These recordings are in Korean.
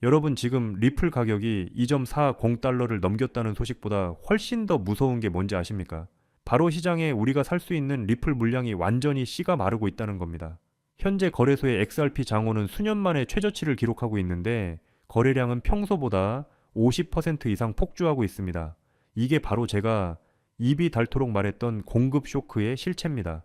여러분 지금 리플 가격이 2.40달러를 넘겼다는 소식보다 훨씬 더 무서운 게 뭔지 아십니까? 바로 시장에 우리가 살 수 있는 리플 물량이 완전히 씨가 마르고 있다는 겁니다. 현재 거래소의 XRP 장호는 수년 만에 최저치를 기록하고 있는데 거래량은 평소보다 50% 이상 폭주하고 있습니다. 이게 바로 제가 입이 닳도록 말했던 공급 쇼크의 실체입니다.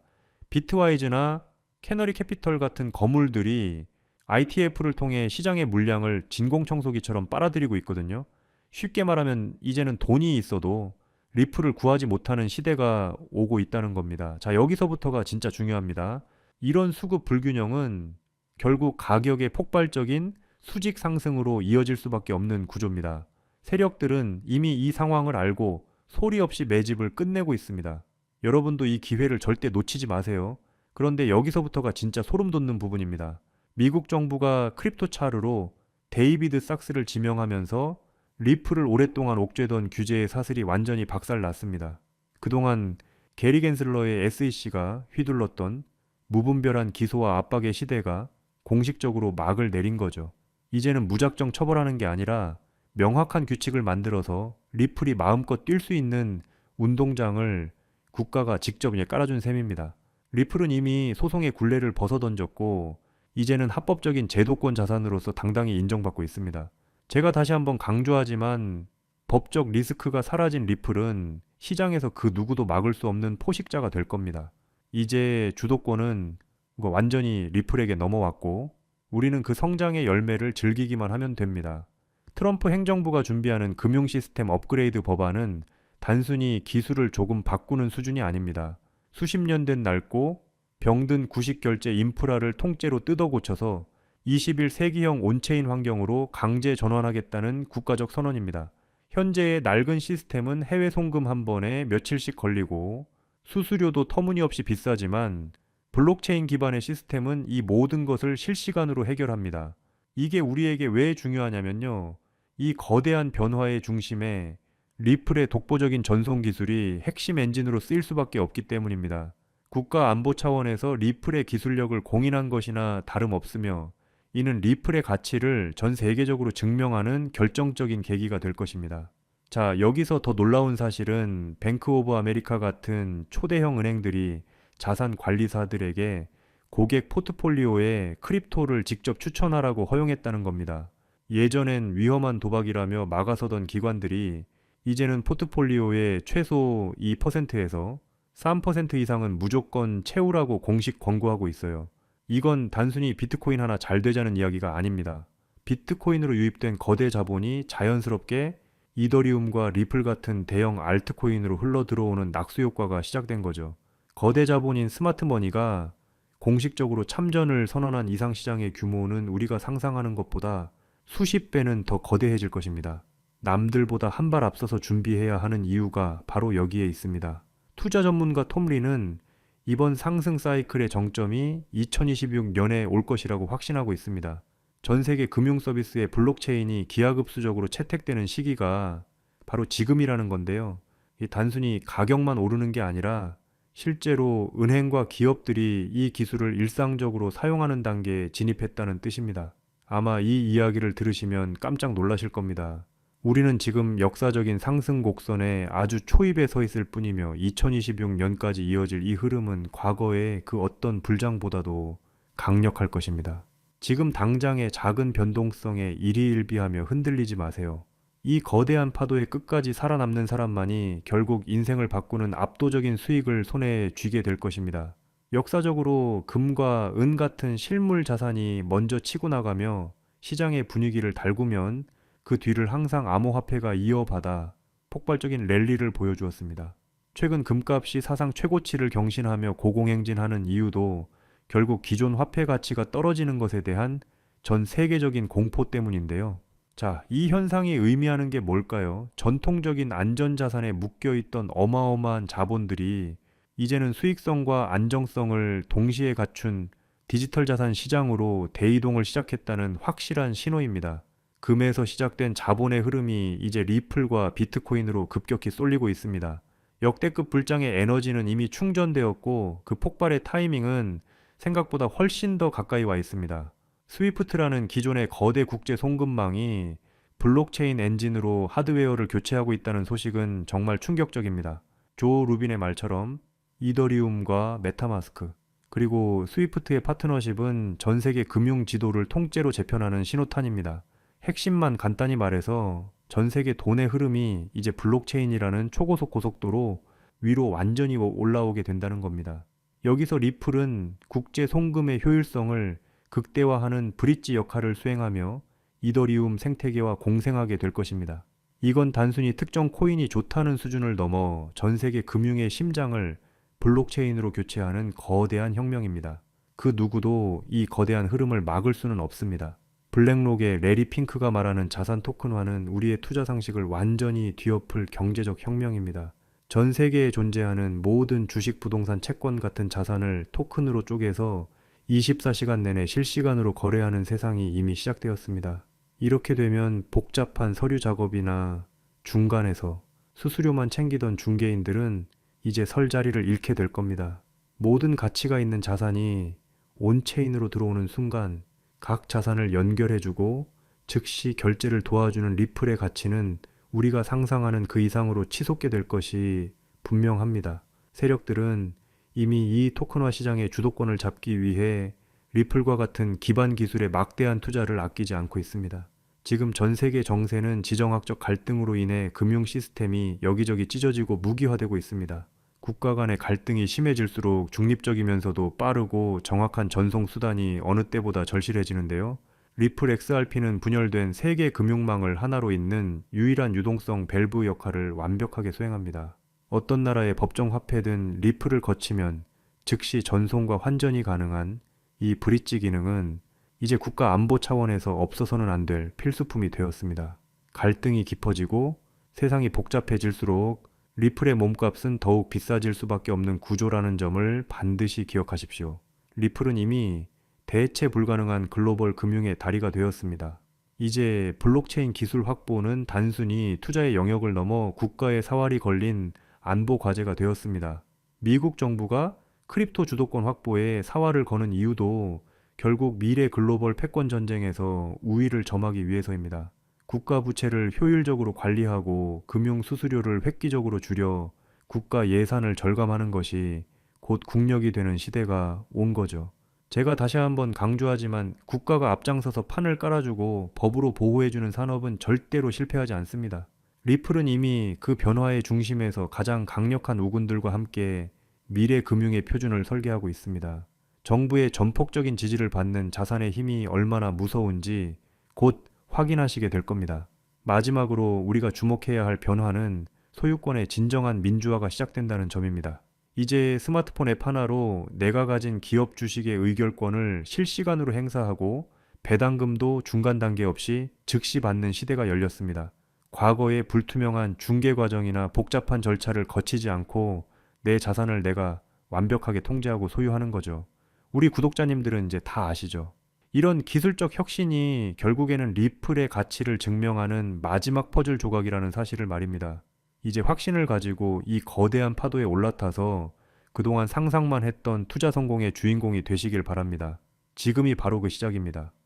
비트와이즈나 캐너리 캐피털 같은 거물들이 ITF를 통해 시장의 물량을 진공청소기처럼 빨아들이고 있거든요. 쉽게 말하면 이제는 돈이 있어도 리플을 구하지 못하는 시대가 오고 있다는 겁니다. 자, 여기서부터가 진짜 중요합니다. 이런 수급 불균형은 결국 가격의 폭발적인 수직 상승으로 이어질 수밖에 없는 구조입니다. 세력들은 이미 이 상황을 알고 소리 없이 매집을 끝내고 있습니다. 여러분도 이 기회를 절대 놓치지 마세요. 그런데 여기서부터가 진짜 소름 돋는 부분입니다. 미국 정부가 크립토 차르로 데이비드 sak스를 지명하면서 리플을 오랫동안 옥죄던 규제의 사슬이 완전히 박살났습니다. 그동안 게리 겐슬러의 SEC가 휘둘렀던 무분별한 기소와 압박의 시대가 공식적으로 막을 내린 거죠. 이제는 무작정 처벌하는 게 아니라 명확한 규칙을 만들어서 리플이 마음껏 뛸 수 있는 운동장을 국가가 직접 깔아준 셈입니다. 리플은 이미 소송의 굴레를 벗어던졌고 이제는 합법적인 제도권 자산으로서 당당히 인정받고 있습니다. 제가 다시 한번 강조하지만 법적 리스크가 사라진 리플은 시장에서 그 누구도 막을 수 없는 포식자가 될 겁니다. 이제 주도권은 완전히 리플에게 넘어왔고 우리는 그 성장의 열매를 즐기기만 하면 됩니다. 트럼프 행정부가 준비하는 금융 시스템 업그레이드 법안은 단순히 기술을 조금 바꾸는 수준이 아닙니다. 수십 년 된 낡고 병든 구식 결제 인프라를 통째로 뜯어 고쳐서 21세기형 온체인 환경으로 강제 전환하겠다는 국가적 선언입니다. 현재의 낡은 시스템은 해외 송금 한 번에 며칠씩 걸리고 수수료도 터무니없이 비싸지만 블록체인 기반의 시스템은 이 모든 것을 실시간으로 해결합니다. 이게 우리에게 왜 중요하냐면요. 이 거대한 변화의 중심에 리플의 독보적인 전송 기술이 핵심 엔진으로 쓰일 수밖에 없기 때문입니다. 국가 안보 차원에서 리플의 기술력을 공인한 것이나 다름없으며 이는 리플의 가치를 전 세계적으로 증명하는 결정적인 계기가 될 것입니다. 자, 여기서 더 놀라운 사실은 뱅크 오브 아메리카 같은 초대형 은행들이 자산 관리사들에게 고객 포트폴리오에 크립토를 직접 추천하라고 허용했다는 겁니다. 예전엔 위험한 도박이라며 막아서던 기관들이 이제는 포트폴리오의 최소 2%에서 3% 이상은 무조건 채우라고 공식 권고하고 있어요. 이건 단순히 비트코인 하나 잘 되자는 이야기가 아닙니다. 비트코인으로 유입된 거대 자본이 자연스럽게 이더리움과 리플 같은 대형 알트코인으로 흘러 들어오는 낙수 효과가 시작된 거죠. 거대 자본인 스마트머니가 공식적으로 참전을 선언한 이상 시장의 규모는 우리가 상상하는 것보다 수십 배는 더 거대해질 것입니다. 남들보다 한 발 앞서서 준비해야 하는 이유가 바로 여기에 있습니다. 투자 전문가 톰리는 이번 상승 사이클의 정점이 2026년에 올 것이라고 확신하고 있습니다. 전 세계 금융 서비스의 블록체인이 기하급수적으로 채택되는 시기가 바로 지금이라는 건데요. 이 단순히 가격만 오르는 게 아니라 실제로 은행과 기업들이 이 기술을 일상적으로 사용하는 단계에 진입했다는 뜻입니다. 아마 이 이야기를 들으시면 깜짝 놀라실 겁니다. 우리는 지금 역사적인 상승 곡선에 아주 초입에 서 있을 뿐이며 2026년까지 이어질 이 흐름은 과거의 그 어떤 불장보다도 강력할 것입니다. 지금 당장의 작은 변동성에 일희일비하며 흔들리지 마세요. 이 거대한 파도의 끝까지 살아남는 사람만이 결국 인생을 바꾸는 압도적인 수익을 손에 쥐게 될 것입니다. 역사적으로 금과 은 같은 실물 자산이 먼저 치고 나가며 시장의 분위기를 달구면 그 뒤를 항상 암호화폐가 이어받아 폭발적인 랠리를 보여주었습니다. 최근 금값이 사상 최고치를 경신하며 고공행진하는 이유도 결국 기존 화폐 가치가 떨어지는 것에 대한 전 세계적인 공포 때문인데요. 자, 이 현상이 의미하는 게 뭘까요? 전통적인 안전자산에 묶여있던 어마어마한 자본들이 이제는 수익성과 안정성을 동시에 갖춘 디지털 자산 시장으로 대이동을 시작했다는 확실한 신호입니다. 금에서 시작된 자본의 흐름이 이제 리플과 비트코인으로 급격히 쏠리고 있습니다. 역대급 불장의 에너지는 이미 충전되었고 그 폭발의 타이밍은 생각보다 훨씬 더 가까이 와 있습니다. 스위프트라는 기존의 거대 국제 송금망이 블록체인 엔진으로 하드웨어를 교체하고 있다는 소식은 정말 충격적입니다. 조 루빈의 말처럼 이더리움과 메타마스크, 그리고 스위프트의 파트너십은 전 세계 금융 지도를 통째로 재편하는 신호탄입니다. 핵심만 간단히 말해서 전 세계 돈의 흐름이 이제 블록체인이라는 초고속 고속도로 위로 완전히 올라오게 된다는 겁니다. 여기서 리플은 국제 송금의 효율성을 극대화하는 브릿지 역할을 수행하며 이더리움 생태계와 공생하게 될 것입니다. 이건 단순히 특정 코인이 좋다는 수준을 넘어 전 세계 금융의 심장을 블록체인으로 교체하는 거대한 혁명입니다. 그 누구도 이 거대한 흐름을 막을 수는 없습니다. 블랙록의 레리 핑크가 말하는 자산 토큰화는 우리의 투자 상식을 완전히 뒤엎을 경제적 혁명입니다. 전 세계에 존재하는 모든 주식, 부동산, 채권 같은 자산을 토큰으로 쪼개서 24시간 내내 실시간으로 거래하는 세상이 이미 시작되었습니다. 이렇게 되면 복잡한 서류 작업이나 중간에서 수수료만 챙기던 중개인들은 이제 설 자리를 잃게 될 겁니다. 모든 가치가 있는 자산이 온체인으로 들어오는 순간 각 자산을 연결해주고 즉시 결제를 도와주는 리플의 가치는 우리가 상상하는 그 이상으로 치솟게 될 것이 분명합니다. 세력들은 이미 이 토큰화 시장의 주도권을 잡기 위해 리플과 같은 기반 기술에 막대한 투자를 아끼지 않고 있습니다. 지금 전 세계 정세는 지정학적 갈등으로 인해 금융 시스템이 여기저기 찢어지고 무기화되고 있습니다. 국가 간의 갈등이 심해질수록 중립적이면서도 빠르고 정확한 전송 수단이 어느 때보다 절실해지는데요. 리플 XRP는 분열된 세계 금융망을 하나로 잇는 유일한 유동성 밸브 역할을 완벽하게 수행합니다. 어떤 나라의 법정 화폐든 리플을 거치면 즉시 전송과 환전이 가능한 이 브릿지 기능은 이제 국가 안보 차원에서 없어서는 안 될 필수품이 되었습니다. 갈등이 깊어지고 세상이 복잡해질수록 리플의 몸값은 더욱 비싸질 수밖에 없는 구조라는 점을 반드시 기억하십시오. 리플은 이미 대체 불가능한 글로벌 금융의 다리가 되었습니다. 이제 블록체인 기술 확보는 단순히 투자의 영역을 넘어 국가의 사활이 걸린 안보 과제가 되었습니다. 미국 정부가 크립토 주도권 확보에 사활을 거는 이유도 결국 미래 글로벌 패권 전쟁에서 우위를 점하기 위해서입니다. 국가 부채를 효율적으로 관리하고 금융 수수료를 획기적으로 줄여 국가 예산을 절감하는 것이 곧 국력이 되는 시대가 온 거죠. 제가 다시 한번 강조하지만 국가가 앞장서서 판을 깔아주고 법으로 보호해주는 산업은 절대로 실패하지 않습니다. 리플은 이미 그 변화의 중심에서 가장 강력한 우군들과 함께 미래 금융의 표준을 설계하고 있습니다. 정부의 전폭적인 지지를 받는 자산의 힘이 얼마나 무서운지 곧 확인하시게 될 겁니다. 마지막으로 우리가 주목해야 할 변화는 소유권의 진정한 민주화가 시작된다는 점입니다. 이제 스마트폰 앱 하나로 내가 가진 기업 주식의 의결권을 실시간으로 행사하고 배당금도 중간 단계 없이 즉시 받는 시대가 열렸습니다. 과거의 불투명한 중개 과정이나 복잡한 절차를 거치지 않고 내 자산을 내가 완벽하게 통제하고 소유하는 거죠. 우리 구독자님들은 이제 다 아시죠? 이런 기술적 혁신이 결국에는 리플의 가치를 증명하는 마지막 퍼즐 조각이라는 사실을 말입니다. 이제 확신을 가지고 이 거대한 파도에 올라타서 그동안 상상만 했던 투자 성공의 주인공이 되시길 바랍니다. 지금이 바로 그 시작입니다.